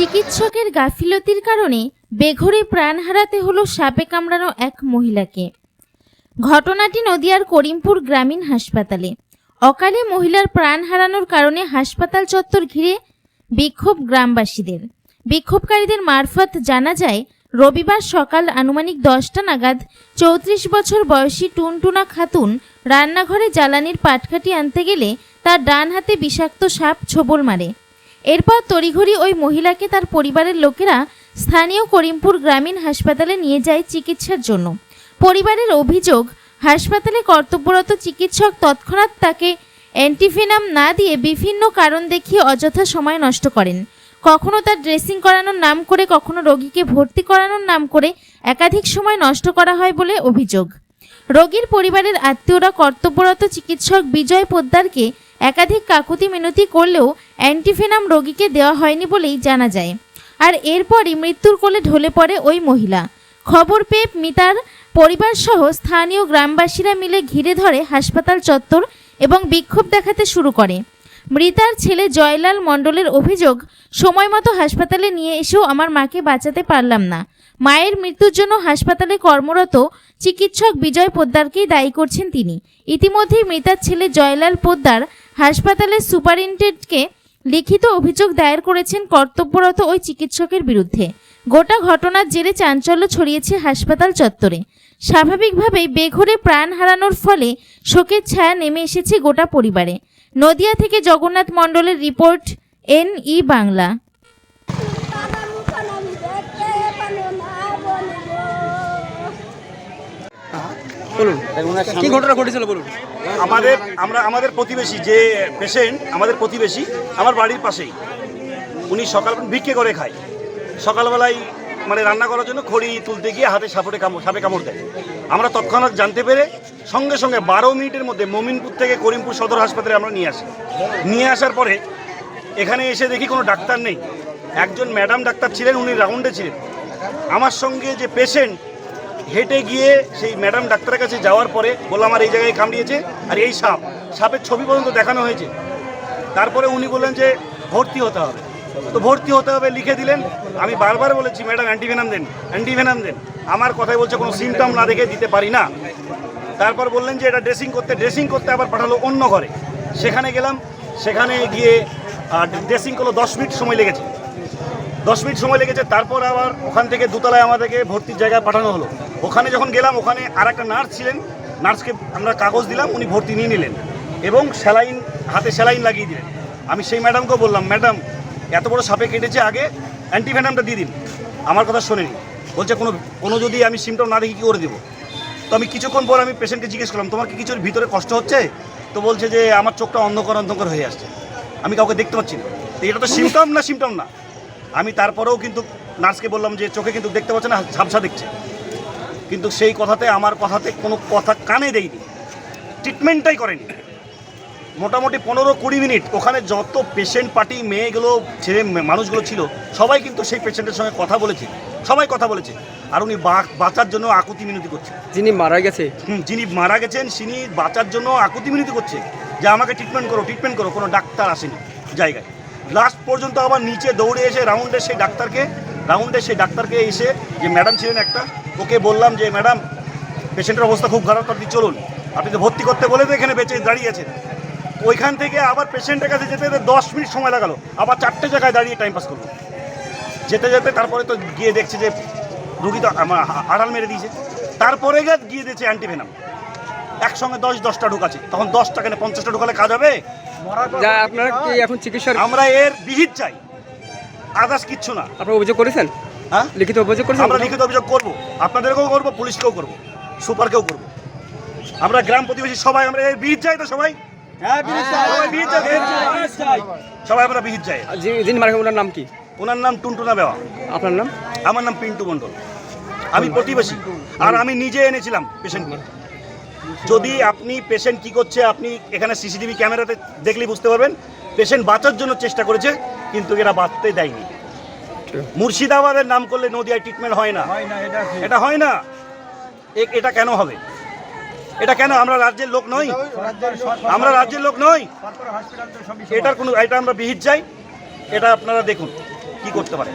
চিকিৎসকের গাফিলতির কারণে বেঘোরে প্রাণ হারাতে হলো সাপে কামড়ানো এক মহিলাকে। ঘটনাটি নদিয়ার করিমপুর গ্রামীণ হাসপাতালে। অকালে মহিলার প্রাণ হারানোর কারণে হাসপাতাল চত্বর ঘিরে বিক্ষোভ গ্রামবাসীদের। বিক্ষোভকারীদের মারফত জানা যায়, রবিবার সকাল আনুমানিক 10টা নাগাদ 34 বছর বয়সী টুনটুনা খাতুন রান্নাঘরে জ্বালানির পাটকাঠি আনতে গেলে তার ডান হাতে বিষাক্ত সাপ ছোবল মারে। এরপর তড়িঘড়ি ওই মহিলাকে তার পরিবারের লোকেরা স্থানীয় করিমপুর গ্রামীণ হাসপাতালে নিয়ে যায় চিকিৎসার জন্য। পরিবারের অভিযোগ, হাসপাতালে কর্তব্যরত চিকিৎসক তৎক্ষণাৎ তাকে অ্যান্টিভেনাম না দিয়ে বিভিন্ন কারণ দেখিয়ে অযথা সময় নষ্ট করেন। কখনো তার ড্রেসিং করানোর নাম করে, কখনো রোগীকে ভর্তি করানোর নাম করে একাধিক সময় নষ্ট করা হয় বলে অভিযোগ। রোগীর পরিবারের আত্মীয়রা কর্তব্যরত চিকিৎসক বিজয় পোদ্দারকে একাধিক কাকুতি মিনতি করলেও অ্যান্টিভেনাম রোগীকে দেওয়া হয়নি বলেই জানা যায়। আর এরপরই মৃত্যুর কোলে ঢলে পড়ে ওই মহিলা। খবর পেয়ে মিতার পরিবারসহ স্থানীয় গ্রামবাসীরা মিলে ঘিরে ধরে হাসপাতাল চত্বর এবং বিক্ষোভ দেখাতে শুরু করে। মৃতার ছেলে জয়লাল মণ্ডলের অভিযোগ, সময় মতো হাসপাতালে নিয়ে এসেও আমার মাকে বাঁচাতে পারলাম না। মায়ের মৃত্যুর জন্য হাসপাতালে কর্মরত চিকিৎসক বিজয় পোদ্দারকেই দায়ী করছেন তিনি। ইতিমধ্যেই মৃতার ছেলে জয়লাল পোদ্দার হাসপাতালের সুপারিনটেন্ডেন্টকে লিখিত অভিযোগ দায়ের করেছেন কর্তব্যরত ওই চিকিৎসকের বিরুদ্ধে। গোটা ঘটনার জেরে চাঞ্চল্য ছড়িয়েছে হাসপাতাল চত্বরে। স্বাভাবিকভাবেই বেঘোরে প্রাণ হারানোর ফলে শোকের ছায়া নেমে এসেছে গোটা পরিবারে। নদিয়া থেকে জগন্নাথ মণ্ডলের রিপোর্ট, NE বাংলা। বলুন, কি ঘটনা ঘটেছিল বলুন। আমাদের প্রতিবেশী যে পেশেন্ট, আমাদের প্রতিবেশী আমার বাড়ির পাশেই, উনি সকাল ভিক্ষে করে খায়। সকালবেলায় মানে রান্না করার জন্য খড়ি তুলতে গিয়ে হাতে সাপে কামড় দেয়। আমরা তৎক্ষণাৎ জানতে পেরে সঙ্গে সঙ্গে 12 মিনিটের মধ্যে মমিনপুর থেকে করিমপুর সদর হাসপাতালে আমরা নিয়ে আসি। নিয়ে আসার পরে এখানে এসে দেখি কোনো ডাক্তার নেই। একজন ম্যাডাম ডাক্তার ছিলেন, উনি রাউন্ডে ছিলেন। আমার সঙ্গে যে পেশেন্ট হেঁটে গিয়ে সেই ম্যাডাম ডাক্তারের কাছে যাওয়ার পরে বললাম, আমার এই জায়গায় কামড়িয়েছে আর এই সাপের ছবি পর্যন্ত দেখানো হয়েছে। তারপরে উনি বললেন যে ভর্তি হতে হবে। তো ভর্তি হতে হবে লিখে দিলেন। আমি বারবার বলেছি, ম্যাডাম অ্যান্টিভেনাম দেন, অ্যান্টিভেনাম দেন। আমার কথাই বলছে কোনো সিমটম না দেখে দিতে পারি না। তারপর বললেন যে এটা ড্রেসিং করতে আবার পাঠালো অন্য ঘরে। সেখানে গেলাম, সেখানে গিয়ে ড্রেসিং করলো, 10 মিনিট সময় লেগেছে। 10 মিনিট সময় লেগেছে। তারপর আবার ওখান থেকে দোতলায় আমাদেরকে ভর্তির জায়গায় পাঠানো হলো। ওখানে যখন গেলাম, ওখানে আর একটা নার্স ছিলেন। নার্সকে আমরা কাগজ দিলাম, উনি ভর্তি নিয়ে নিলেন এবং হাতে স্যালাইন লাগিয়ে দিলেন। আমি সেই ম্যাডামকেও বললাম, ম্যাডাম এত বড় সাপে কেটেছে, আগে অ্যান্টিভেনামটা দিয়ে দিন। আমার কথা শোনেনি, বলছে কোনো যদি আমি সিমটম না দেখি কী করে দেবো। তো আমি কিছুক্ষণ পর আমি পেশেন্টকে জিজ্ঞেস করলাম, তোমার কি কিছুর ভিতরে কষ্ট হচ্ছে? তো বলছে যে আমার চোখটা অন্ধকার হয়ে আসছে, আমি কাউকে দেখতে পাচ্ছি না। তো এটা তো সিমটম না। আমি তারপরেও কিন্তু নার্সকে বললাম যে চোখে কিন্তু দেখতে পাচ্ছে না, ঝাপসা দেখছে। কিন্তু সেই আমার কথাতে কোনো কথা কানে দেয়নি, ট্রিটমেন্টটাই করেনি। মোটামুটি 15-20 মিনিট ওখানে যত পেশেন্ট পার্টি, মেয়েগুলো, ছেলে মানুষগুলো ছিল, সবাই কিন্তু সেই পেশেন্টের সঙ্গে কথা বলেছে, সবাই কথা বলেছে। আর উনি বাঁচার জন্য আকুতি মিনতি করছে। যিনি মারা গেছেন তিনি বাঁচার জন্য আকুতি মিনতি করছে যে আমাকে ট্রিটমেন্ট করো। কোনো ডাক্তার আসেনি জায়গায়। লাস্ট পর্যন্ত আবার নিচে দৌড়ে এসে রাউন্ডে সেই ডাক্তারকে এসে, যে ম্যাডাম ছিলেন একটা, ওকে বললাম যে ম্যাডাম পেশেন্টের অবস্থা খুব খারাপ, আপনি চলুন, আপনি তো ভর্তি করতে বলে তো এখানে বেঁচে দাঁড়িয়ে আছেন। ওইখান থেকে আবার পেশেন্টের কাছে যেতে 10 মিনিট সময় লাগালো। আবার 4টে জায়গায় দাঁড়িয়ে টাইম পাস করলো। যেতে তারপরে তো গিয়ে দেখছে যে রুগী তো আমার আড়াল মেরে দিয়েছে। তারপরে গিয়ে দিয়েছে অ্যান্টিভেনাম। একসঙ্গে 10টা ঢোকাচ্ছে। তখন 10টা কেন 50টা ঢোকালে কাজ হবে? আপনারা কি এখন চিকিৎসা? আমরা এর বিহিত চাই, আদার্স কিচ্ছু না। আপনারা অভিযোগ করেছেন? হ্যাঁ, লিখিত অভিযোগ করেছেন? আমরা লিখিত অভিযোগ করবো, আপনাদেরকেও করবো, পুলিশকেও করবো, সুপারকেও করবো। আমরা গ্রাম প্রতিবেশী সবাই আমরা এর বিহিত চাই। তো সবাই সবাই আমরা বিহিত চাই। যিনি মারা গেছেন ওনার নাম কি? ওনার নাম টুনটুনা বেওয়া। আপনার নাম? আমার নাম পিন্টু মণ্ডল। আমি প্রতিবেশী, আর আমি নিজে এনেছিলাম পেশেন্টকে। যদি আপনি পেশেন্ট কি করছে, আপনি এখানে সিসিটিভি ক্যামেরাতে দেখলেই বুঝতে পারবেন। পেশেন্ট বাঁচার জন্য চেষ্টা করেছে, কিন্তু এরা বাঁচতে দেয়নি। মুর্শিদাবাদের নাম করলে নদিয়ায় ট্রিটমেন্ট হয় না, এটা হয় না। এটা কেন হবে? এটা কেন? আমরা রাজ্যের লোক নই? এটা আমরা বিহিত চাই। এটা আপনারা দেখুন কি করতে পারে।